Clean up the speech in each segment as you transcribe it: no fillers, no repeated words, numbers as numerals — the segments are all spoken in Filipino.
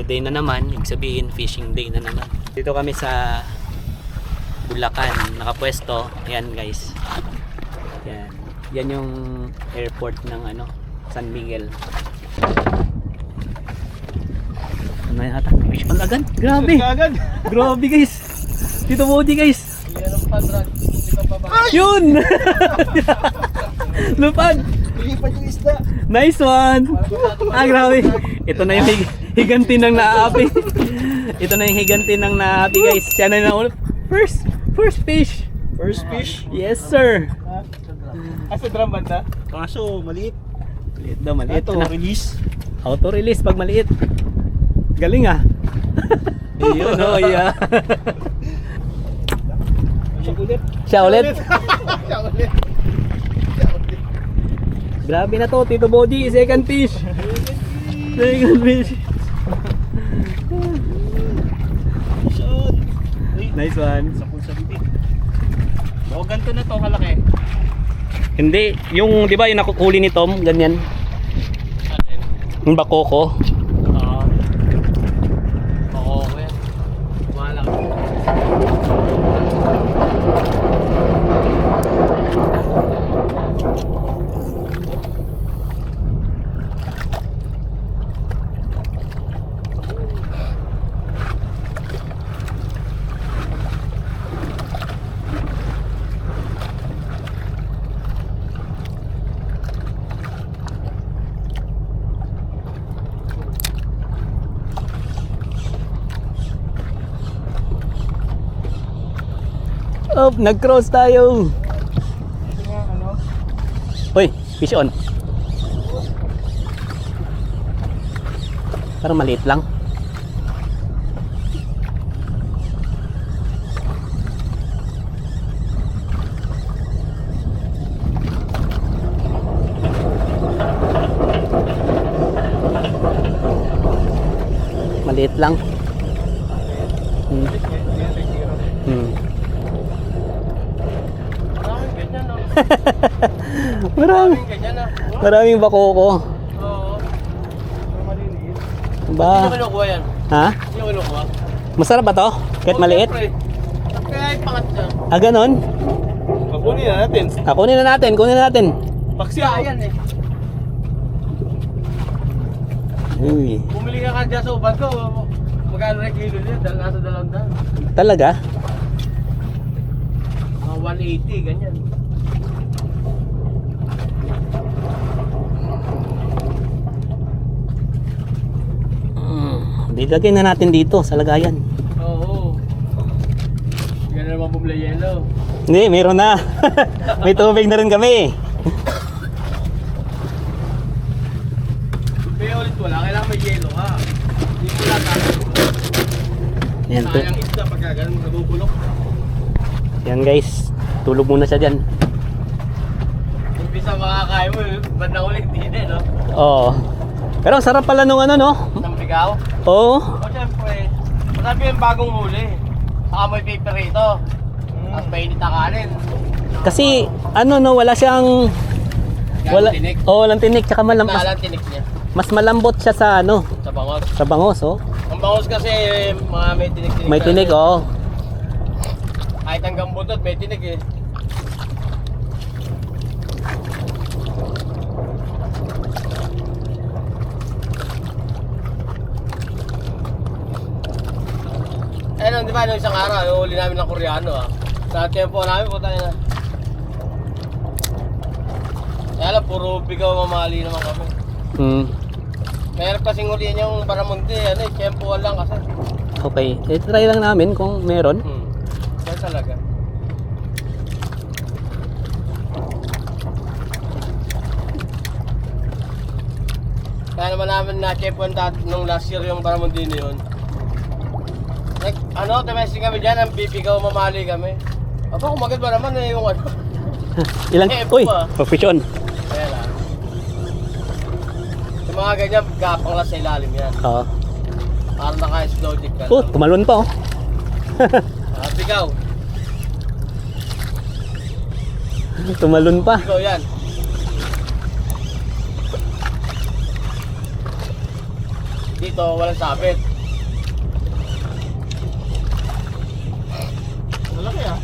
Friday na naman, ibig sabihin fishing day na naman. Dito kami sa Bulacan, nakapwesto. Yan guys. Yan. Yan yung airport ng San Miguel. Ano yata? Fish on agad? Grabe! Grabe guys! Dito Modi guys! Yun! Lupad! Nice one! Grabe! Ito na yung higanti ng naapi. Ito na yung higanti ng naapi guys. Siya na yung first fish! First fish? Yes sir! Sa drum banda? Kaso maliit. Maliit daw, maliit. Auto-release. Auto-release pag maliit. Galing ah. Yun yeah. Siya ulit. Grabe na to, Tito Body, second fish. Second fish. Nice one. Sa bibig. O ganito na to, kalaki. Hindi, yung 'di ba yung nakuhuli ni Tom, ganyan. Yung bakoko. Oo, yan. Malaki. Oh, nag-cross tayo. Hoy, fish on. Parang maliit lang. Maliit lang. Maraming bakoko. Oo. Maliliit. Ba? Hindi kinukuha yan. Ha? Hindi kinukuha. Masarap ba to? Kahit maliit? Kaya ipangat siya. Ah, ganon? Kunin na natin. Kunin na natin. Paksiya yan eh. Uy. Bumili ka dyan sa uban ko. Magkano na kilo niya? Nasa 200. Talaga? 180, ganyan. Dilagay na natin dito sa lagayan. Oo. Hindi na naman bumili yelo. Hindi, meron na. May tubig na rin kami. May ulit wala. Kailangan may yelo ka. Hindi mo lang Yan, sayang isda pagka ganun nabubulok. yan guys. Tulog muna siya dyan. Umpisa makakain mo, banda ulit din eh, no? Oo. Pero ang sarap pala nung Nang bigaw? Oo. O syempre, masabi yung bagong huli. Saka may paper rito. Tapos mainit na kanin. Kasi wala siyang Tinik. walang tinik tsaka Nalang tinik niya. mas malambot siya sa Sa bangos. sa bangos, oh. Ang bangos kasi mga may tinik-tinik. May tinik, oh. Kahit hanggang butot, may tinik eh. Ayun, di ba, nung isang araw, yung huli namin ng Koreano Sa tempo namin, puta na. Kaya lang, puro bigaw mamali naman kami. Mayroon kasing huliin yung Baramonte, tempo lang kasi. Okay, try lang namin kung meron. Yan talaga. Kaya naman namin na-check-on nung last year yung Baramonte na yun. Tumesting kami dyan, ang bibigaw mamali kami. Aba, kumagad ba naman yung Ilang? Uy, fish on. Kaya lang. Yung mga ganyan, gapang lang sa ilalim yan. Oo. Parang naka-slow jig ka. Tumalon pa, oh. Bigaw. Tumalon pa. Bigaw yan. Dito, walang sabit. Malaki ah.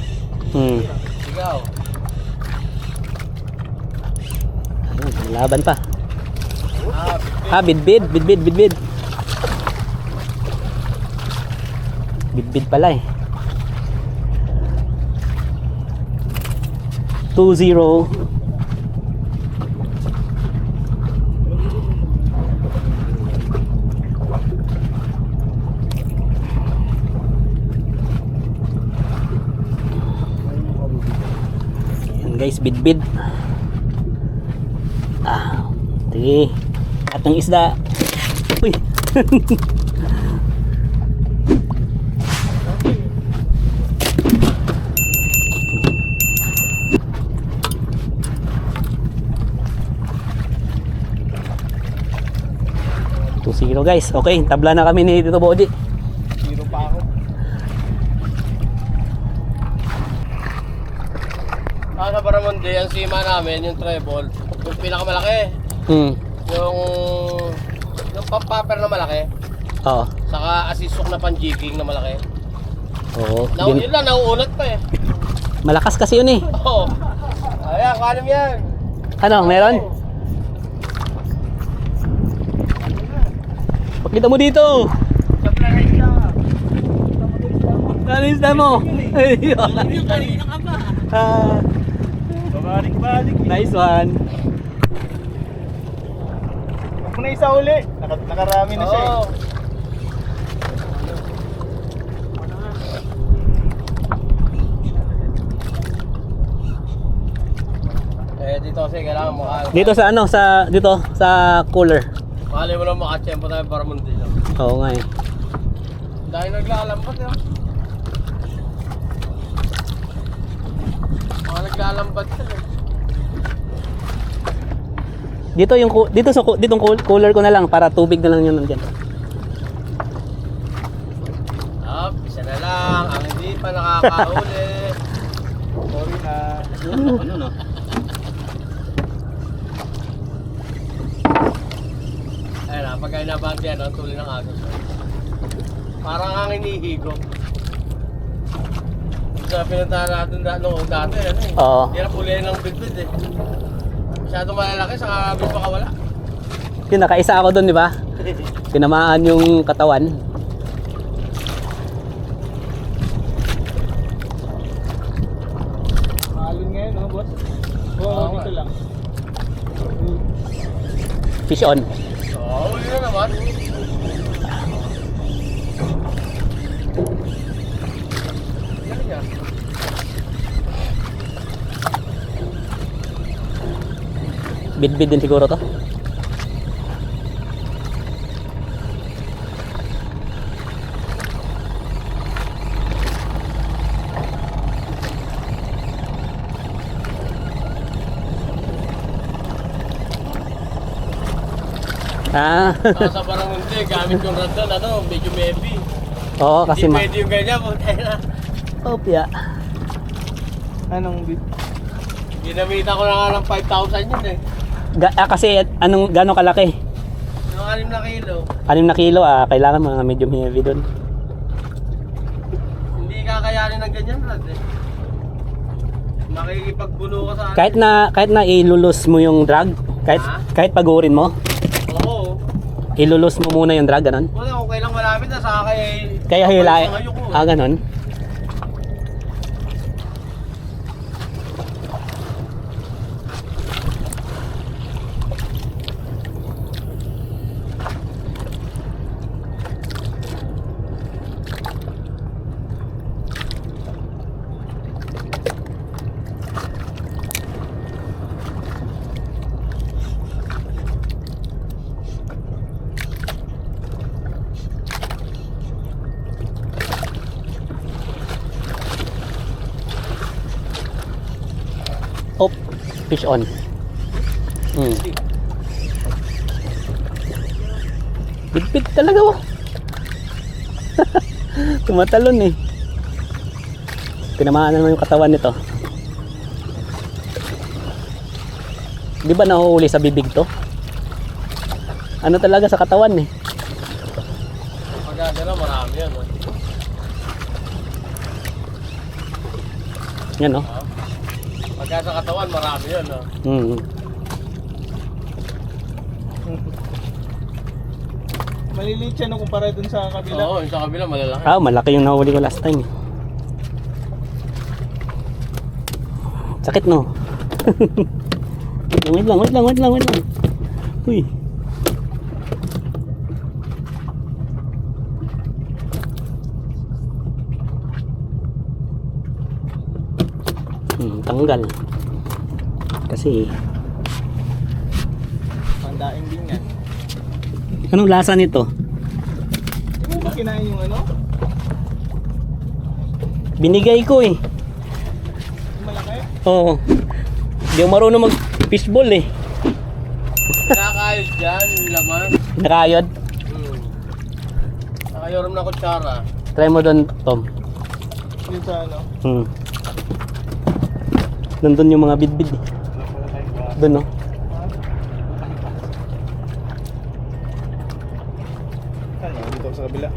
Sigaw. Ayun, laban pa. Ah, Bidbid. Bidbid pala eh. 2-0. Yan guys, bidbid. Sige. At ng isda. Uy. Zero guys. Okay, tabla na kami ni Tito Bodi. Zero pa ako. Sa Baramundi, ang sima namin, yung treble, yung pinakamalaki. Yung pampaper na malaki. Oo. Saka asisok na pan-jigging na malaki. Oo. Yun lang, nauunat pa eh. Malakas kasi yun eh. Oo. Ayan, kanim yan. Ano, meron? Pakita mo dito. Ano yung isda mo? Kanina ka ba? Babalik-balik. Nice one. Huwag mo na isa uli. Nakarami na siya eh. Oo. Dito kasi kailangan mukha. Dito sa ano, dito sa cooler. Mahali mo lang makachempo tayo para mundi lang. Oo nga eh. Dahil naglalambat yun. Mga naglalambat yun eh. Ditong cooler ko na lang para tubig na lang yun nandiyan. Isa na lang. Ang hindi pa nakakauli. Sorry na. Ano no? Ayun pagka inabanti yan, ang tuloy ng agos. Parang ang inihigo. Sa pinuntahan natin noong dati, ano eh. Oo. Hirap ulihin ng bitbit eh. Masyadong malalaki, saka bit baka wala. Yun, nakaisa ako doon, di ba? Tinamaan yung katawan. Maalon ngayon, no, boss? Oo, dito lang. Fish on. Oo, uli na naman. Galing ah. Bidbid din siguro to. Sa Baramundi, gamit yung rod doon, medyo heavy. Oo, kasi Hindi pwede yung ganyan, putay na. Opya. Anong bit? Ginamita ko na nga ng 5,000 yun eh. Kasi gano'ng kalaki? Yung 6 na kilo. 6 na kilo, kailangan mga medium heavy doon. Hindi kakayanin ng ganyan rod eh. Makikipagbulo ka sa ano. Kahit na ilulus mo yung drag, kahit pagurin mo, Oo. ilulus mo muna yung drag, ganon. Wala, kung kailang malapit na sa akin eh. Kaya hilain. Ganon. Oh, fish on. Bit talaga oh. Tumatalon eh. Tinamaan naman yung katawan nito. Di ba nahuhuli sa bibig to? Ano talaga sa katawan eh. Maganda na, marami yan. Yan, no? Pagka sa katawan, marami yun, no? Mm. Maliliit siya no kumpara dun sa kabila. Oo, yung sa kabila malalaki. Ah, malaki yung nahuli ko last time. Sakit, no? Wait lang. Uy. Tanggal. Kasi, Pandaing din yan. anong lasa nito? Hindi mo ba kinain yung ano? Binigay ko eh. Yung malaki? Oo. Hindi ako marunong mag-fishball eh. Nakakayos dyan, yung laman. Nakayod. Nakayorom na kutsara. Try mo doon, Tom. Yung sa ano? Nandun yung mga bidbid eh. Doon, no? Ano? Dito sa kabila.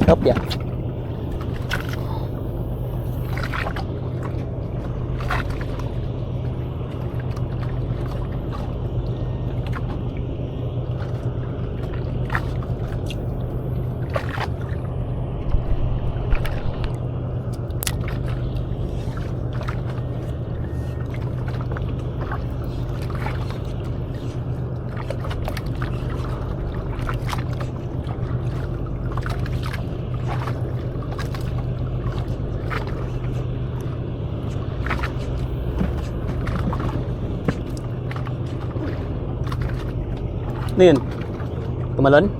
Kopya. Ano yun? Tumalon?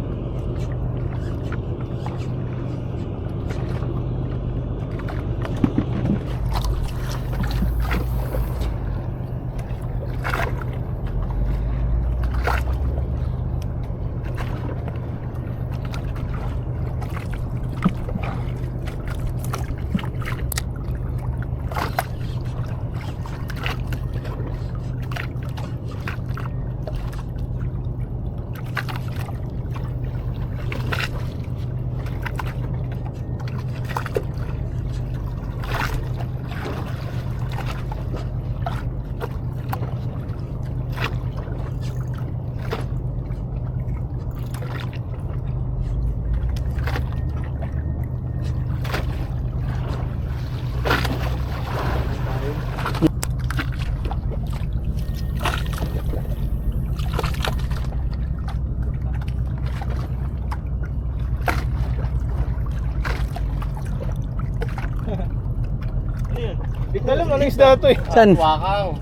Di ko alam ano isda to eh. Saan? Wakang.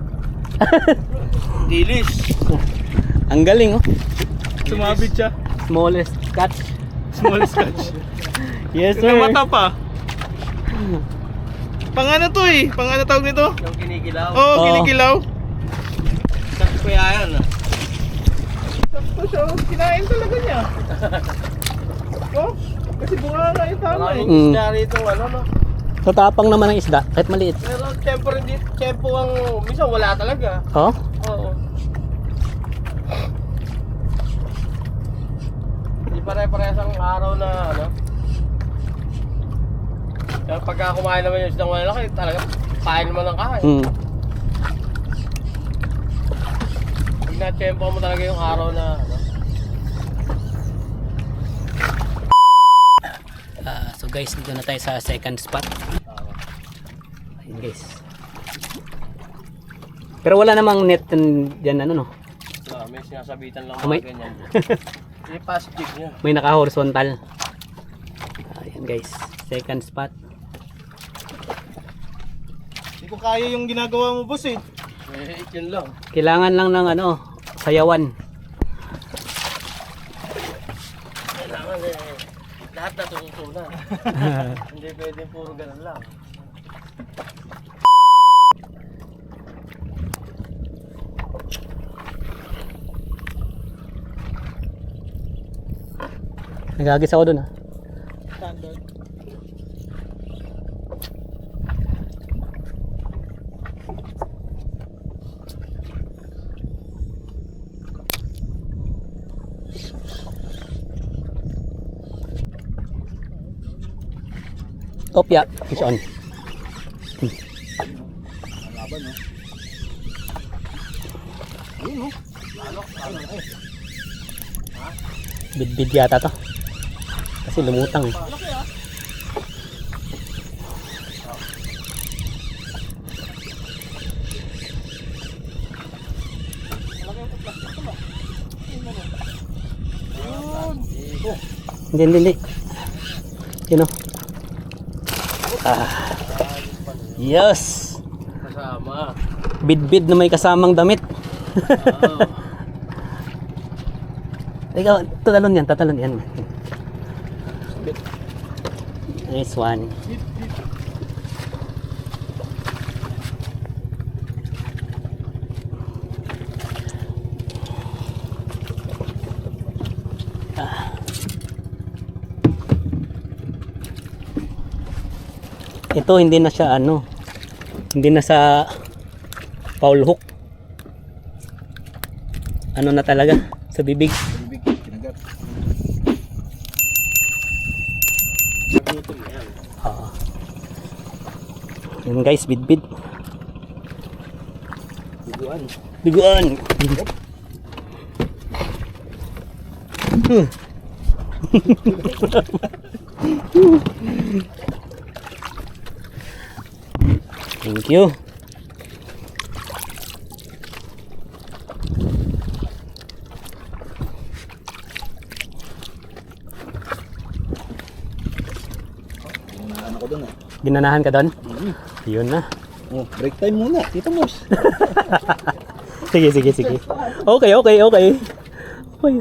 Dilis. Ang galing, oh. Sumabit siya. Smallest catch. Small scotch. Yes, sir. Yung mata pa. Pang ano to eh? Pang ano tawag nito? Yung kinikilaw. Oo, Oo. kinikilaw. Sabi ko yan, ah. Sakto siya. Kinain talaga niya. Oh, kasi bunga nga yung tama eh. Maraming isda rito, ano, no? Sa tapang naman ng isda, kahit maliit. Pero tempo ang, minsan wala talaga. Oh? Oo. Hindi pare-parehas ang araw na, ano? Kaya pagka kumain naman yung isdang malalaki, talaga pain naman ng kain. Pag na-tempo mo talaga yung araw na, ano? So guys, dito na tayo sa second spot. Ayun guys. Pero wala namang net dyan, ano no? No, may sinasabitan lang May- mga ganyan. Yung past jig niya. May naka-horizontal. Ayun guys, second spot. Hindi ko kaya yung ginagawa mo boss eh. Yun lang. Kailangan lang ng ano, sayawan. Kailangan lahat natututunan. Hindi pwede puro ganun lang. Nagagis ako dun, Standard. Topya, fish on. Laban, no? Ayun, no? Bidbid yata to. Kasi lumutang. Laki, ah. Hindi. Yun o. Yes! Kasama. Bidbid na may kasamang damit. Oo. Ikaw, tatalon yan. Nice one. Ito hindi na siya hindi na sa foul hook. Ano na talaga sa bibig. Bibig, kinagat. Oo. Yun guys, bidbid. Biguan. Thank you. Ginahan ako dun, Ginanahan ka doon? Yun na. Oh, break time muna. Tito Mos. Sige. Okay. Okay,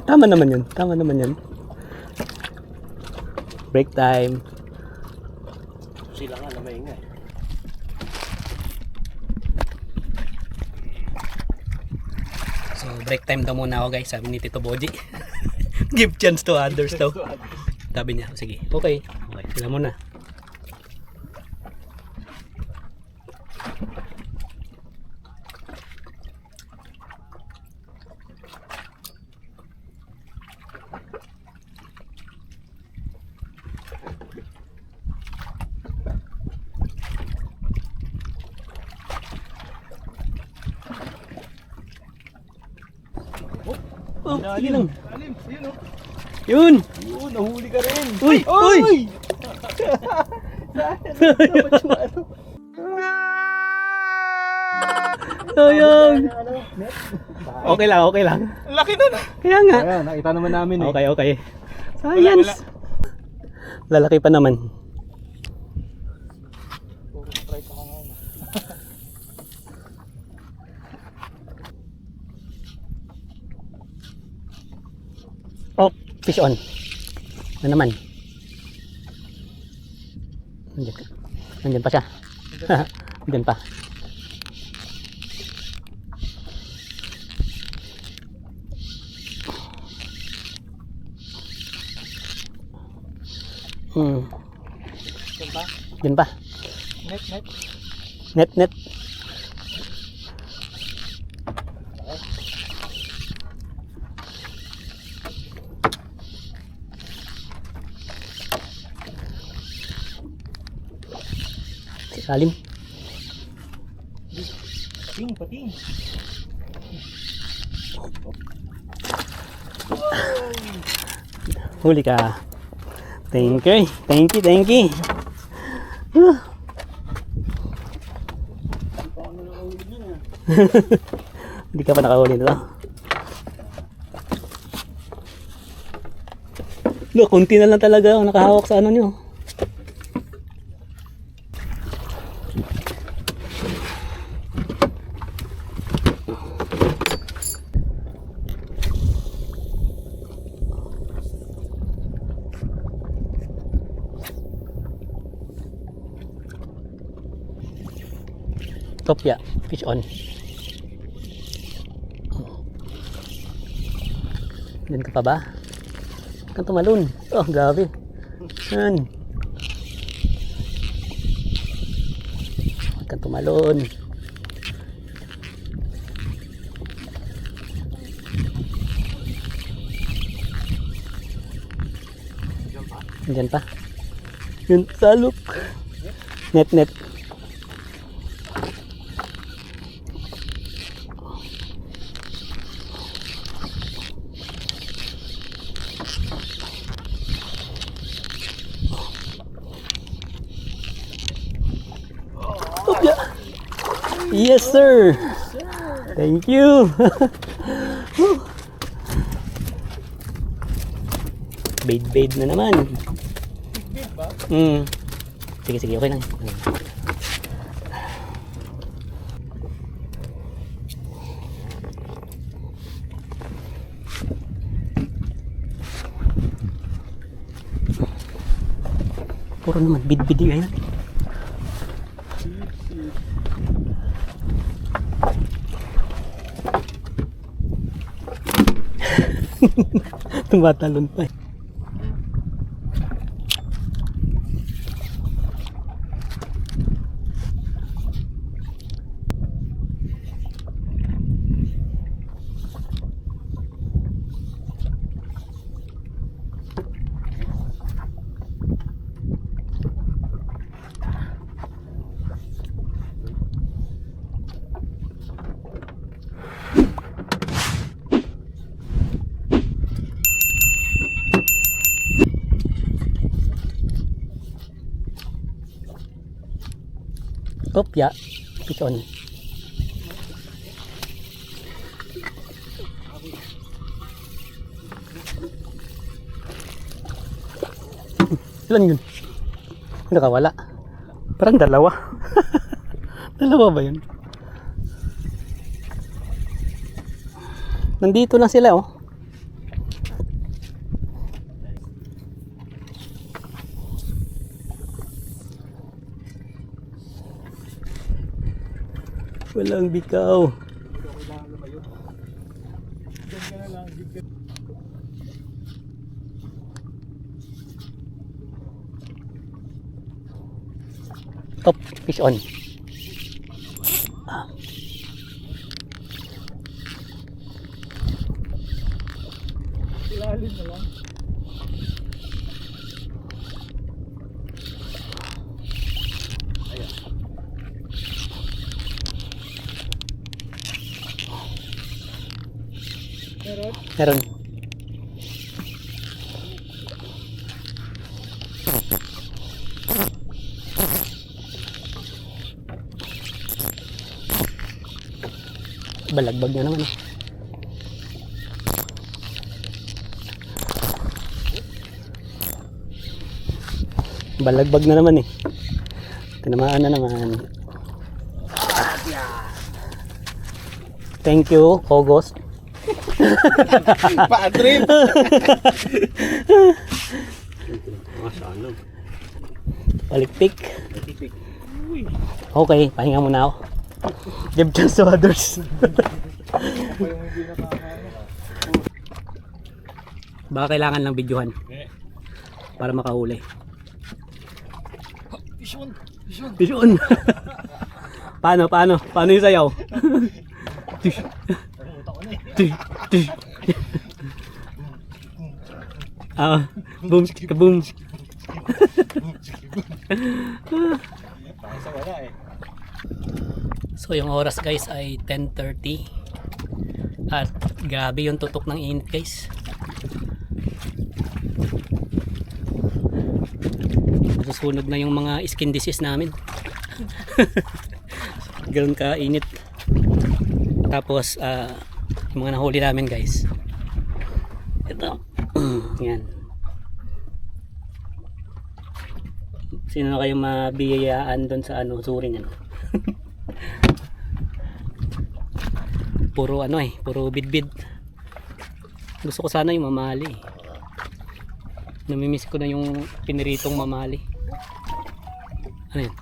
tama naman yun. Break time. Sila nga na maingay. So, break time daw muna ako guys, sabi ni Tito Boji. Give chance to others daw. Sabi niya, sige, okay, sila muna. Oh, sige lang. Alim, yun, oh. Yun! Yun, nahuli ka rin. Uy! Sayang! Okay lang. Laki na na. Kaya nga. Ayan, nakita naman namin eh. Okay. Science! Lalaki pa naman. Oh, fish on. Ano naman? Nandiyan pa siya. Nandiyan pa. Diyan pa. Net. Salim. Pating. Huli ka. Thank you. Hindi ka pa nakahuli nito. Look, kunti na lang talaga ang nakahawak sa ano nyo. Topya, fish on. Diyan ka pa ba? Kan tumalon. Oh, grabe. Yan. Kan tumalon. Andyan pa. Yun, salok. Net, net. Opya. Yes, sir. Thank you. Bait na naman. Big ba? Sige, sige, okay lang. Puro naman bid-bid ngayon. Tumatalon pa eh. Opya, fish on. Ilan yun? Nakawala. Parang dalawa. Dalawa ba yun? Nandito lang sila oh. Walang bikaw. Top, fish on. Ilalim na lang. Meron. Balagbag na naman. Balagbag na naman eh. Tinamaan na naman. Thank you, August. Pa-trip! Palikpik. Okay, pahinga muna ako. Give chance to others. Baka kailangan lang videohan para makahuli. Fish on. Paano yung sayaw? Tish. Tish. Tish. Boom, kaboom. So yung oras guys ay 10:30 at grabe yung tutok ng init guys. Susunog na yung mga skin disease namin. Ganoon ka init. Tapos yung mga nahuli namin guys, ito. Yan. Sino na kayong mabiyayaan doon sa suring ano? Puro puro bidbid. Gusto ko sana yung mamali. Namimiss ko na yung piniritong mamali. Ano yan?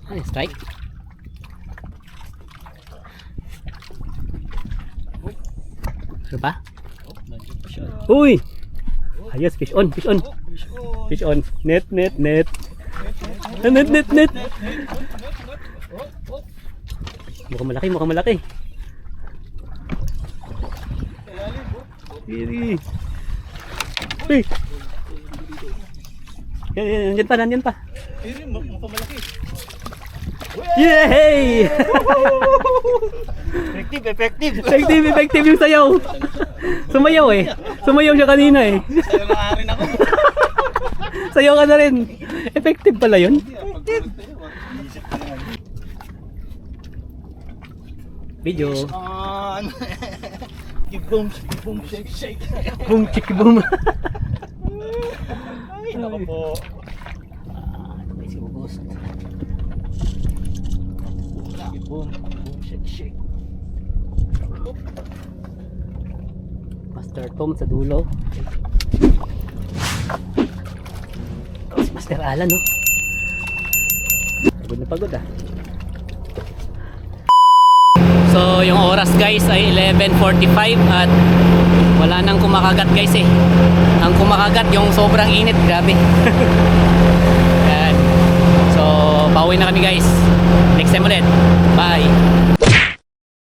Ano yan? Strike? Ano pa? Uy! Ayos, fish on, fish on. Fish on. Net. Net. Mukhang malaki. Diri. Uy! Yan pa, nandyan pa. Ayun, mapamalaki. Yay! Effective yung sayaw. Sumayaw eh. Sumayaw siya kanina eh. Sa'yo na rin ako. Sayaw ka na rin. Effective pala yun. Video. On. Boom, shake, shake. Boom, chiki boom. Ay, naku po. May sinupost. Boom, shake, shake. Master Tom sa dulo. Si Master Alan, no? Pagod na pagod ah. So yung oras guys ay 11:45 at wala nang kumakagat guys eh. Ang kumakagat yung sobrang init, grabe. Yan. So pauwi na kami guys. Next time ulit. Bye.